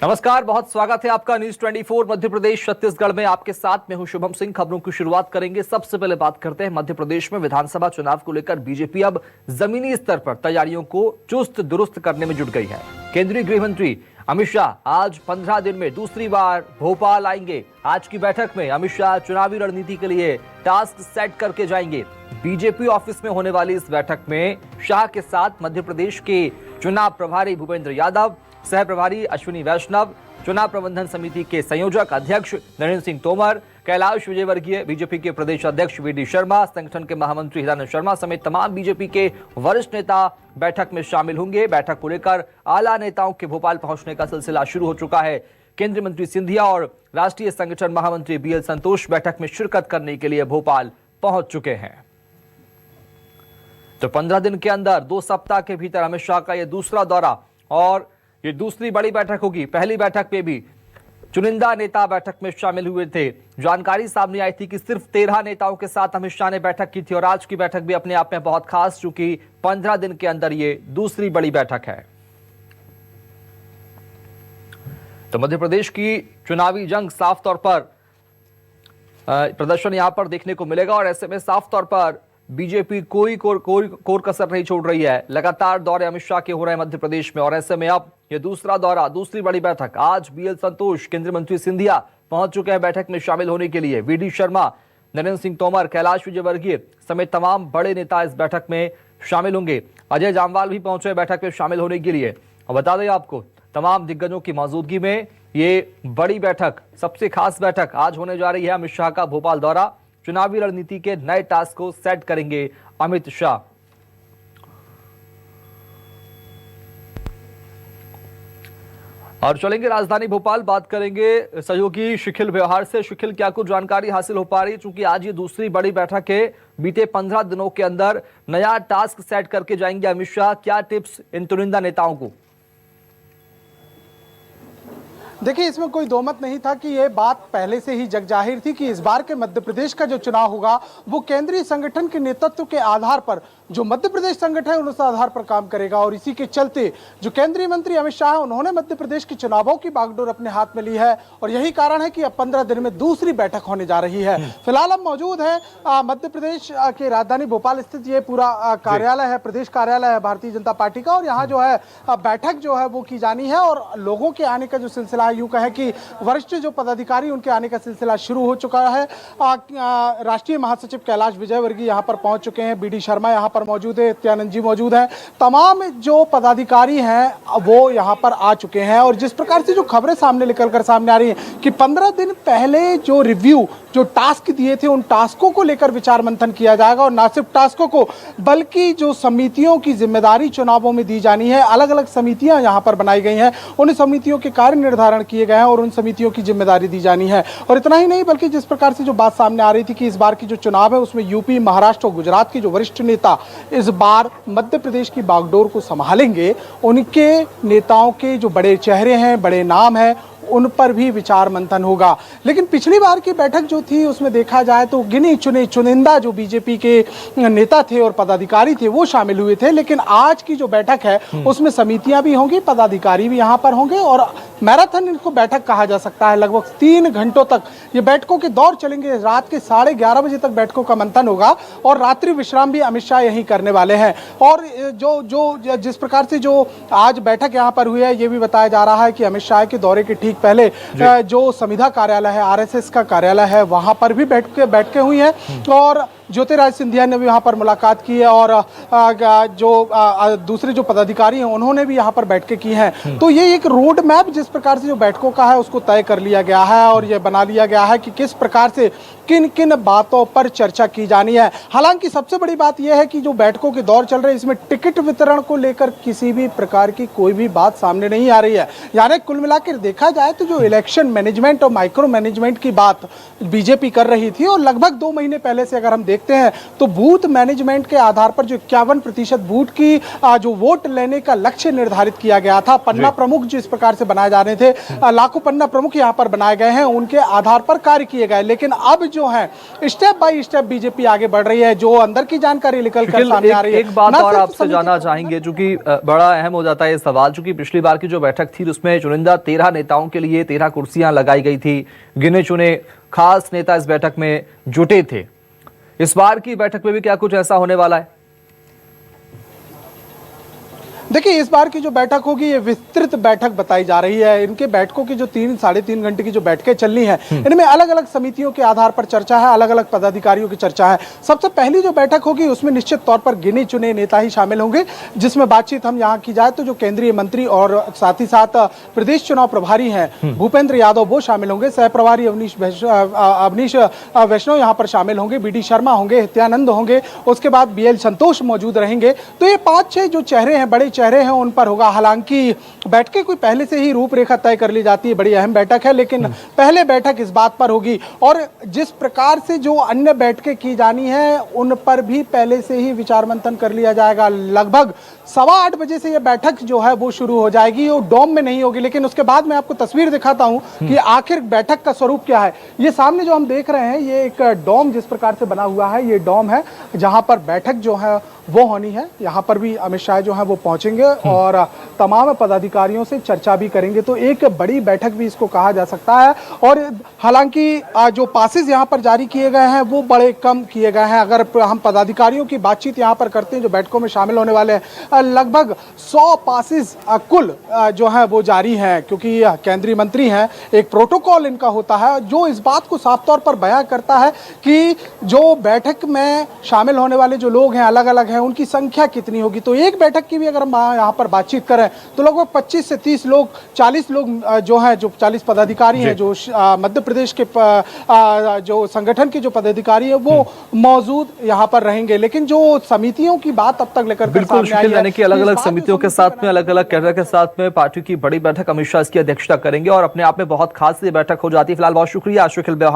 नमस्कार, बहुत स्वागत है आपका न्यूज 24 मध्य प्रदेश छत्तीसगढ़ में। आपके साथ में हूं शुभम सिंह। खबरों की शुरुआत करेंगे। सबसे पहले बात करते हैं मध्य प्रदेश में विधानसभा चुनाव को लेकर बीजेपी अब जमीनी स्तर पर तैयारियों को चुस्त दुरुस्त करने में जुट गई है। केंद्रीय गृह मंत्री अमित शाह आज 15 दिन में दूसरी बार भोपाल आएंगे। आज की बैठक में अमित शाह चुनावी रणनीति के लिए टास्क सेट करके जाएंगे। बीजेपी ऑफिस में होने वाली इस बैठक में शाह के साथ मध्य प्रदेश के चुनाव प्रभारी भूपेंद्र यादव, सह प्रभारी अश्विनी वैष्णव, चुनाव प्रबंधन समिति के संयोजक अध्यक्ष नरेंद्र सिंह तोमर, कैलाश विजयवर्गीय, बीजेपी के प्रदेश अध्यक्ष वी डी शर्मा, संगठन के महामंत्री हिरानंद शर्मा समेत तमाम बीजेपी के वरिष्ठ नेता बैठक में शामिल होंगे। बैठक को लेकर आला नेताओं के भोपाल पहुंचने का सिलसिला शुरू हो चुका है। केंद्रीय मंत्री सिंधिया और राष्ट्रीय संगठन महामंत्री बीएल संतोष बैठक में शिरकत करने के लिए भोपाल पहुंच चुके हैं। तो 15 दिन के अंदर 2 सप्ताह के भीतर अमित शाह का यह दूसरा दौरा और ये दूसरी बड़ी बैठक होगी। पहली बैठक में भी चुनिंदा नेता बैठक में शामिल हुए थे। जानकारी सामने आई थी कि सिर्फ 13 नेताओं के साथ अमित शाह ने बैठक की थी और आज की बैठक भी अपने आप में बहुत खास, चूंकि 15 दिन के अंदर ये दूसरी बड़ी बैठक है। तो मध्य प्रदेश की चुनावी जंग साफ तौर पर प्रदर्शन यहां पर देखने को मिलेगा और ऐसे में साफ तौर पर बीजेपी कोई कोर कसर नहीं छोड़ रही है। लगातार दौरे अमित शाह के हो रहे हैं मध्य प्रदेश में और ऐसे में अब यह दूसरा दौरा, दूसरी बड़ी बैठक। आज बीएल संतोष, केंद्रीय मंत्री सिंधिया पहुंच चुके हैं बैठक में शामिल होने के लिए। वी डी शर्मा, नरेंद्र सिंह तोमर, कैलाश विजयवर्गीय समेत तमाम बड़े नेता इस बैठक में शामिल होंगे। अजय जामवाल भी पहुंचे बैठक में शामिल होने के लिए। और बता दें आपको, तमाम दिग्गजों की मौजूदगी में ये बड़ी बैठक, सबसे खास बैठक आज होने जा रही है। अमित शाह का भोपाल दौरा, चुनावी रणनीति के नए टास्क को सेट करेंगे अमित शाह। और चलेंगे राजधानी भोपाल, बात करेंगे सहयोगी शिखिल व्यवहार से। शिखिल, क्या कुछ जानकारी हासिल हो पा रही है, चूंकि आज ये दूसरी बड़ी बैठक है। बीते 15 दिनों के अंदर नया टास्क सेट करके जाएंगे अमित शाह, क्या टिप्स इन चुनिंदा नेताओं को? देखिए, इसमें कोई दो मत नहीं था कि ये बात पहले से ही जगजाहिर थी कि इस बार के मध्य प्रदेश का जो चुनाव होगा वो केंद्रीय संगठन के नेतृत्व के आधार पर, जो मध्य प्रदेश संगठन है उस आधार पर काम करेगा। और इसी के चलते जो केंद्रीय मंत्री अमित शाह है, उन्होंने मध्य प्रदेश के चुनावों की बागडोर अपने हाथ में ली है और यही कारण है कि अब 15 दिन में दूसरी बैठक होने जा रही है। फिलहाल हम मौजूद है मध्य प्रदेश के राजधानी भोपाल स्थित ये पूरा कार्यालय है, प्रदेश कार्यालय है भारतीय जनता पार्टी का। और यहाँ जो है बैठक जो है वो की जानी है और लोगों के आने का जो सिलसिला है, यूं कहें कि वरिष्ठ जो पदाधिकारी उनके आने का सिलसिला शुरू हो चुका है। राष्ट्रीय महासचिव कैलाश विजयवर्गीय यहाँ पर पहुंच चुके हैं, बी डी शर्मा यहाँ पर मौजूद है, नित्यानंद जी मौजूद हैं, तमाम जो पदाधिकारी हैं वो यहाँ पर आ चुके हैं। और जिस प्रकार से जो खबरें सामने निकल कर सामने आ रही हैं कि 15 दिन पहले जो रिव्यू, जो टास्क दिए थे, उन टास्कों को लेकर विचार मंथन किया जाएगा और ना सिर्फ टास्कों को बल्कि जो समितियों की जिम्मेदारी चुनावों में दी जानी है, अलग अलग समितियां यहाँ पर बनाई गई हैं, उन समितियों के कार्य निर्धारण किए गए हैं और उन समितियों की जिम्मेदारी दी जानी है। और इतना ही नहीं, बल्कि जिस प्रकार से जो बात सामने आ रही थी कि इस बार की जो चुनाव है उसमें यूपी, महाराष्ट्र और गुजरात के जो वरिष्ठ नेता इस बार मध्य प्रदेश की बागडोर को संभालेंगे, उनके नेताओं के जो बड़े चेहरे हैं, बड़े नाम हैं, उन पर भी विचार मंथन होगा। लेकिन पिछली बार की बैठक जो थी उसमें देखा जाए तो गिने चुने चुनिंदा जो बीजेपी के नेता थे और पदाधिकारी थे वो शामिल हुए थे। लेकिन आज की जो बैठक है उसमें समितियां भी होंगी, पदाधिकारी भी यहाँ पर होंगे और मैराथन इनको बैठक कहा जा सकता है। लगभग 3 घंटों तक ये बैठकों के दौर चलेंगे। रात के 11:30 बजे तक बैठकों का मंथन होगा और रात्रि विश्राम भी अमित शाह यहीं करने वाले हैं। और जो जिस प्रकार से जो आज बैठक यहाँ पर हुई है, ये भी बताया जा रहा है कि अमित शाह के दौरे के ठीक पहले जो संविदा कार्यालय है, आरएसएस का कार्यालय है, वहां पर भी बैठकें हुई हैं और ज्योतिराज सिंधिया ने भी यहाँ पर मुलाकात की है और दूसरे जो पदाधिकारी हैं उन्होंने भी यहाँ पर बैठकें की हैं। तो ये एक रोड मैप जिस प्रकार से जो बैठकों का है उसको तय कर लिया गया है और ये बना लिया गया है कि किस प्रकार से किन किन बातों पर चर्चा की जानी है। हालांकि सबसे बड़ी बात यह है कि जो बैठकों के दौर चल रहे हैं इसमें टिकट वितरण को लेकर किसी भी प्रकार की कोई भी बात सामने नहीं आ रही है। यानी कुल मिलाकर देखा जाए तो जो इलेक्शन मैनेजमेंट और माइक्रो मैनेजमेंट की बात बीजेपी कर रही थी और लगभग 2 महीने पहले से अगर हम देखते हैं तो बूथ मैनेजमेंट के आधार पर जो 51% बूथ की जो वोट लेने का लक्ष्य निर्धारित किया गया था, पन्ना प्रमुख जिस प्रकार से बनाए जा रहे थे, लाखों पन्ना प्रमुख यहाँ पर बनाए गए हैं, उनके आधार पर कार्य किए गए। लेकिन अब जो है स्टेप बाय स्टेप बीजेपी आगे बढ़ रही है, जो अंदर की जानकारी निकल कर सामने आ रही है। एक बात और आपसे जानना चाहेंगे, चूंकि बड़ा अहम हो जाता है ये सवाल, चूंकि पिछली बार की जो बैठक थी उसमें चुनिंदा 13 नेताओं के लिए 13 कुर्सियां लगाई गई थी, गिने चुने खास नेता इस बैठक में जुटे थे। इस बार की बैठक में भी क्या कुछ ऐसा होने वाला है? देखिए, इस बार की जो बैठक होगी ये विस्तृत बैठक बताई जा रही है। इनके बैठकों की जो 3-3.5 घंटे की जो बैठकें चलनी है, इनमें अलग अलग समितियों के आधार पर चर्चा है, अलग अलग पदाधिकारियों की चर्चा है। सबसे पहली जो बैठक होगी उसमें निश्चित तौर पर गिने चुने नेता ही शामिल होंगे, जिसमें बातचीत हम यहाँ की जाए तो जो केंद्रीय मंत्री और साथ ही साथ प्रदेश चुनाव प्रभारी हैं भूपेंद्र यादव, वो शामिल होंगे। सह प्रभारी अवनीश वैष्णव यहाँ पर शामिल होंगे, BD शर्मा होंगे, नित्यानंद होंगे, उसके बाद BL संतोष मौजूद रहेंगे। तो ये 5-6 जो चेहरे हैं, बड़े चेहरे हैं, उन पर होगा। हालांकि बैठकें कोई पहले से ही रूपरेखा तय कर ली जाती है, बड़ी अहम बैठक है, लेकिन पहले बैठक इस बात पर होगी। और जिस प्रकार से जो अन्य बैठकें की जानी है उन पर भी पहले से ही विचार मंथन कर लिया जाएगा। लगभग 8:15 बजे से यह बैठक जो है वो शुरू हो जाएगी। वो डोम में नहीं होगी, लेकिन उसके बाद मैं आपको तस्वीर दिखाता हूं कि आखिर बैठक का स्वरूप क्या है। ये सामने जो हम देख रहे हैं, ये एक डोम जिस प्रकार से बना हुआ है, ये डोम है जहां पर बैठक जो है वो होनी है। यहाँ पर भी अमित शाह जो है वो पहुंचेंगे और तमाम पदाधिकारियों से चर्चा भी करेंगे। तो एक बड़ी बैठक भी इसको कहा जा सकता है। और हालांकि जो पासेस यहाँ पर जारी किए गए हैं वो बड़े कम किए गए हैं। अगर हम पदाधिकारियों की बातचीत यहाँ पर करते हैं जो बैठकों में शामिल होने वाले हैं, लगभग 100 पासेस कुल जो है वो जारी हैं, क्योंकि केंद्रीय मंत्री हैं। एक प्रोटोकॉल इनका होता है जो इस बात को साफ तौर पर बयां करता है कि जो बैठक में शामिल होने वाले जो लोग हैं, अलग अलग हैं, उनकी संख्या कितनी होगी। तो एक बैठक की भी अगर हम यहाँ पर बातचीत करें तो लगभग 25 से 30 लोग, 40 लोग जो हैं, जो 40 पदाधिकारी हैं, जो मध्य प्रदेश के जो संगठन के जो पदाधिकारी है वो मौजूद यहाँ पर रहेंगे। लेकिन जो समितियों की बात अब तक लेकर बिल्कुल, यानी कि अलग अलग समितियों के साथ में, अलग अलग कैडर के साथ में पार्टी की बड़ी बैठक अमित शाह इसकी अध्यक्षता करेंगे और अपने आप में बहुत खास बैठक हो जाती है। फिलहाल बहुत शुक्रिया शुकिल।